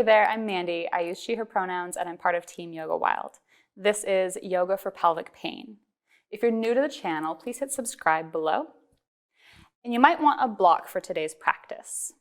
Hey there, I'm Mandy. I use she, her pronouns, and I'm part of Team Yoga Wild. This is Yoga for Pelvic Pain. If you're new to the channel, please hit subscribe below. And you might want a block for today's practice.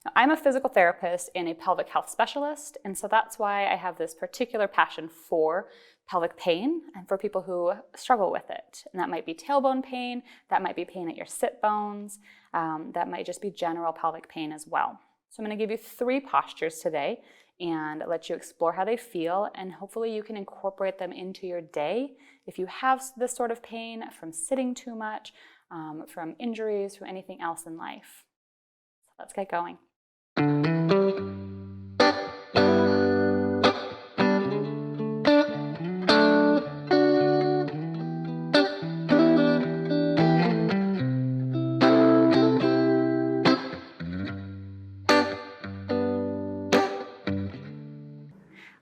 Now, I'm a physical therapist and a pelvic health specialist, and so that's why I have this particular passion for pelvic pain and for people who struggle with it. And that might be tailbone pain, that might be pain at your sit bones, that might just be general pelvic pain as well. So I'm going to give you 3 postures today and let you explore how they feel, and hopefully you can incorporate them into your day if you have this sort of pain from sitting too much, from injuries, from anything else in life. So let's get going.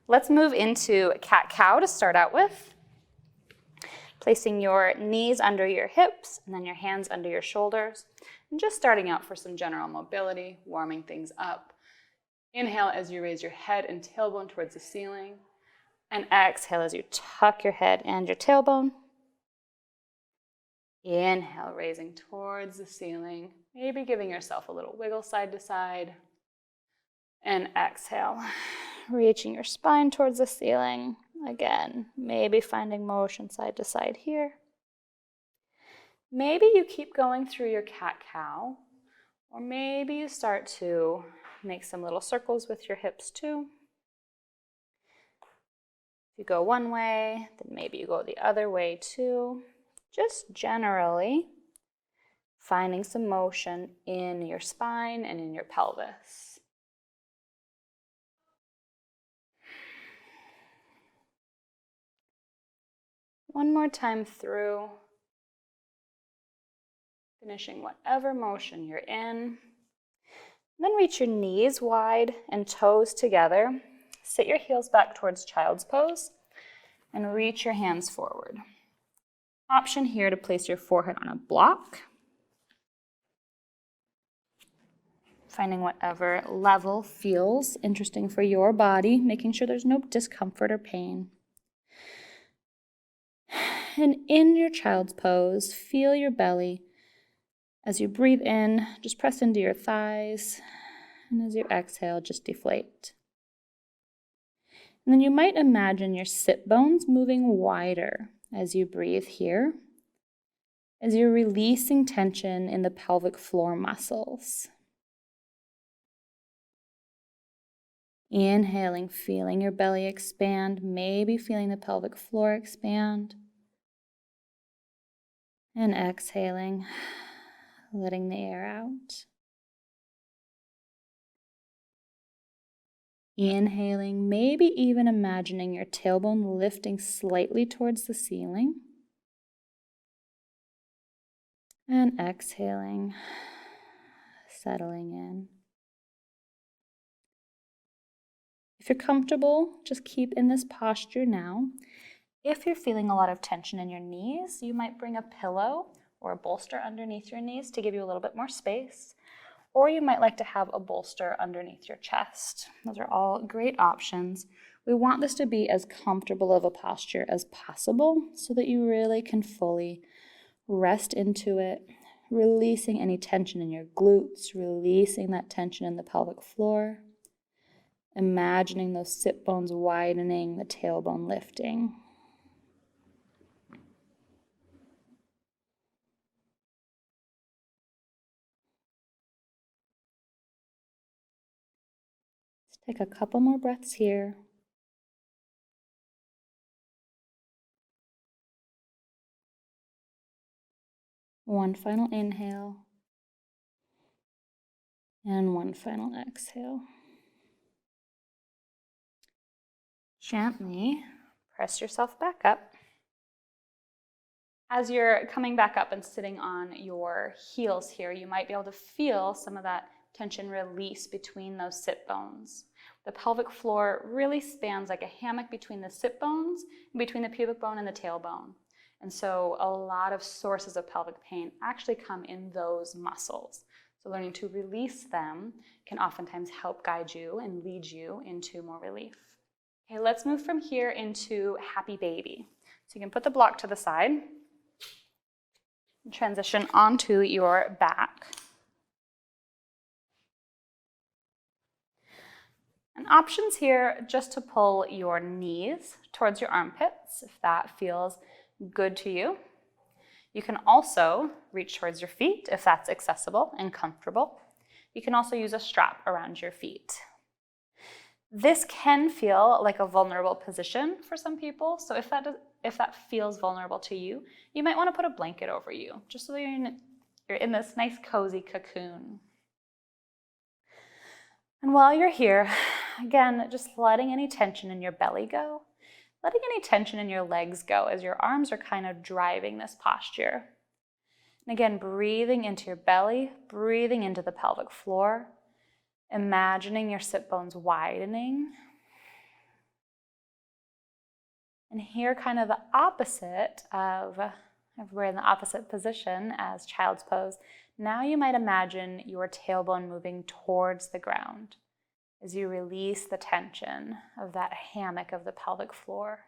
Let's move into cat-cow to start out with. Placing your knees under your hips and then your hands under your shoulders. And just starting out for some general mobility, warming things up. Inhale as you raise your head and tailbone towards the ceiling. And exhale as you tuck your head and your tailbone. Inhale, raising towards the ceiling. Maybe giving yourself a little wiggle side to side. And exhale, reaching your spine towards the ceiling. Again, maybe finding motion side to side here. Maybe you keep going through your cat-cow, or maybe you start to make some little circles with your hips too. If you go one way, then maybe you go the other way too. Just generally finding some motion in your spine and in your pelvis. One more time through, finishing whatever motion you're in. Then reach your knees wide and toes together. Sit your heels back towards child's pose and reach your hands forward. Option here to place your forehead on a block. Finding whatever level feels interesting for your body, making sure there's no discomfort or pain. And in your child's pose, feel your belly. As you breathe in, just press into your thighs. And as you exhale, just deflate. And then you might imagine your sit bones moving wider as you breathe here, as you're releasing tension in the pelvic floor muscles. Inhaling, feeling your belly expand, maybe feeling the pelvic floor expand. And exhaling, letting the air out. Inhaling, maybe even imagining your tailbone lifting slightly towards the ceiling. And exhaling, settling in. If you're comfortable, just keep in this posture now. If you're feeling a lot of tension in your knees, you might bring a pillow or a bolster underneath your knees to give you a little bit more space. Or you might like to have a bolster underneath your chest. Those are all great options. We want this to be as comfortable of a posture as possible so that you really can fully rest into it, releasing any tension in your glutes, releasing that tension in the pelvic floor, imagining those sit bones widening, the tailbone lifting. Take a couple more breaths here. One final inhale. And one final exhale. Gently press yourself back up. As you're coming back up and sitting on your heels here, you might be able to feel some of that tension release between those sit bones. The pelvic floor really spans like a hammock between the sit bones, between the pubic bone and the tailbone. And so a lot of sources of pelvic pain actually come in those muscles. So learning to release them can oftentimes help guide you and lead you into more relief. Okay, let's move from here into happy baby. So you can put the block to the side and transition onto your back. And options here, just to pull your knees towards your armpits if that feels good to you. You can also reach towards your feet if that's accessible and comfortable. You can also use a strap around your feet. This can feel like a vulnerable position for some people, so if that feels vulnerable to you, you might want to put a blanket over you, just so that you're in this nice cozy cocoon. And while you're here, again, just letting any tension in your belly go, letting any tension in your legs go as your arms are kind of driving this posture. And again, breathing into your belly, breathing into the pelvic floor, imagining your sit bones widening. And here, kind of the opposite of, if we're in the opposite position as child's pose, now you might imagine your tailbone moving towards the ground as you release the tension of that hammock of the pelvic floor.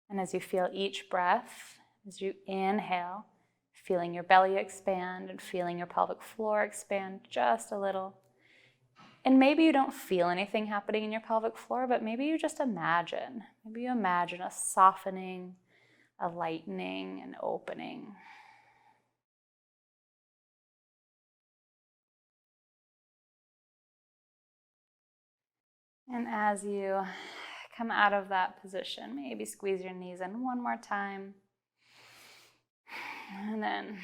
And as you feel each breath, as you inhale, feeling your belly expand and feeling your pelvic floor expand just a little. And maybe you don't feel anything happening in your pelvic floor, but maybe you just imagine. Maybe you imagine a softening, a lightening, an opening. And as you come out of that position, maybe squeeze your knees in one more time. And then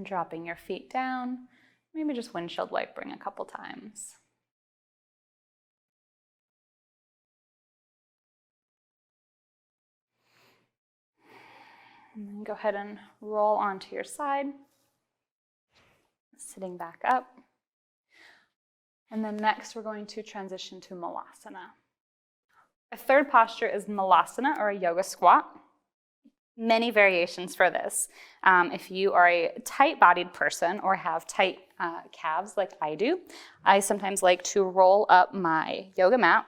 dropping your feet down, maybe just windshield wipering a couple times. And then go ahead and roll onto your side, sitting back up. And then next we're going to transition to Malasana. A third posture is Malasana, or a yoga squat. Many variations for this. If you are a tight-bodied person or have tight calves like I do, I sometimes like to roll up my yoga mat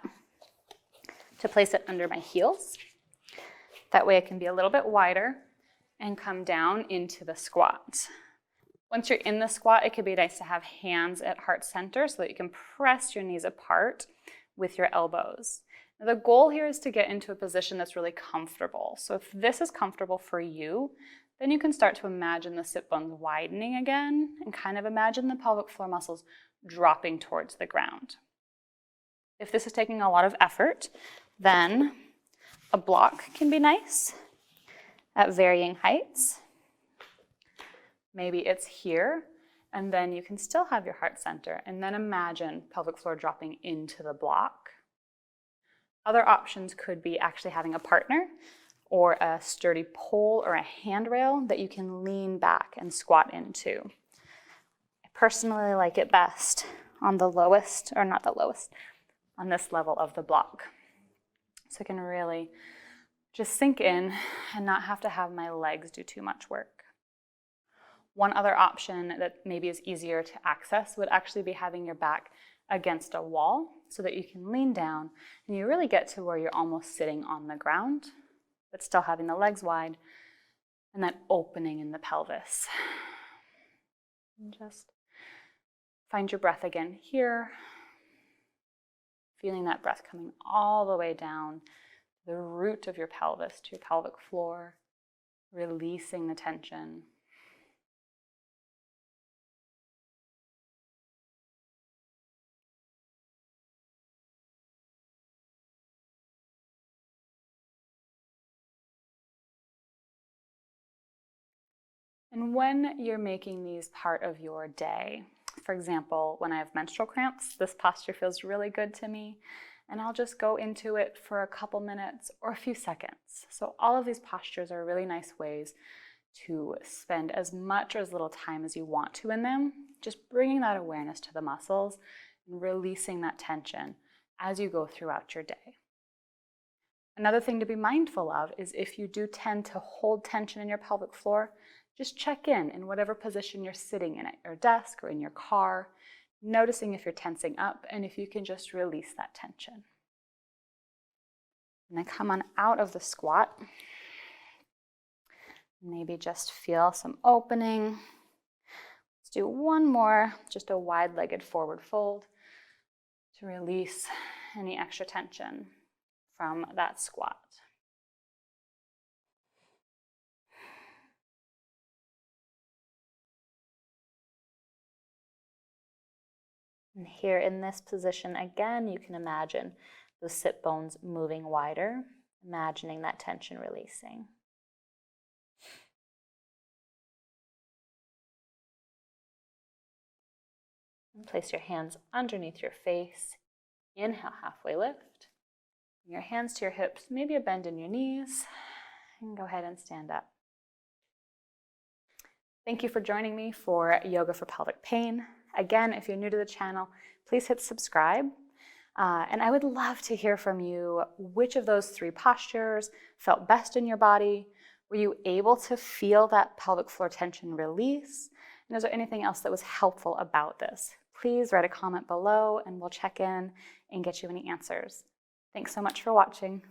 to place it under my heels. That way it can be a little bit wider and come down into the squat. Once you're in the squat, it could be nice to have hands at heart center so that you can press your knees apart with your elbows. Now, the goal here is to get into a position that's really comfortable. So if this is comfortable for you, then you can start to imagine the sit bones widening again and kind of imagine the pelvic floor muscles dropping towards the ground. If this is taking a lot of effort, then a block can be nice at varying heights. Maybe it's here, and then you can still have your heart center, and then imagine pelvic floor dropping into the block. Other options could be actually having a partner or a sturdy pole or a handrail that you can lean back and squat into. I personally like it best on the lowest, or not the lowest, on this level of the block. So I can really just sink in and not have to have my legs do too much work. One other option that maybe is easier to access would actually be having your back against a wall so that you can lean down and you really get to where you're almost sitting on the ground, but still having the legs wide and that opening in the pelvis. And just find your breath again here, feeling that breath coming all the way down the root of your pelvis to your pelvic floor, releasing the tension. And when you're making these part of your day, for example, when I have menstrual cramps, this posture feels really good to me, and I'll just go into it for a couple minutes or a few seconds. So all of these postures are really nice ways to spend as much or as little time as you want to in them, just bringing that awareness to the muscles and releasing that tension as you go throughout your day. Another thing to be mindful of is if you do tend to hold tension in your pelvic floor, just check in whatever position you're sitting in, at your desk or in your car, noticing if you're tensing up and if you can just release that tension. And then come on out of the squat. Maybe just feel some opening. Let's do one more, just a wide-legged forward fold to release any extra tension from that squat. And here in this position, again, you can imagine those sit bones moving wider, imagining that tension releasing. And place your hands underneath your face. Inhale, halfway lift. Bring your hands to your hips, maybe a bend in your knees, and go ahead and stand up. Thank you for joining me for Yoga for Pelvic Pain. Again, if you're new to the channel, please hit subscribe. And I would love to hear from you which of those 3 postures felt best in your body. Were you able to feel that pelvic floor tension release? And is there anything else that was helpful about this? Please write a comment below and we'll check in and get you any answers. Thanks so much for watching.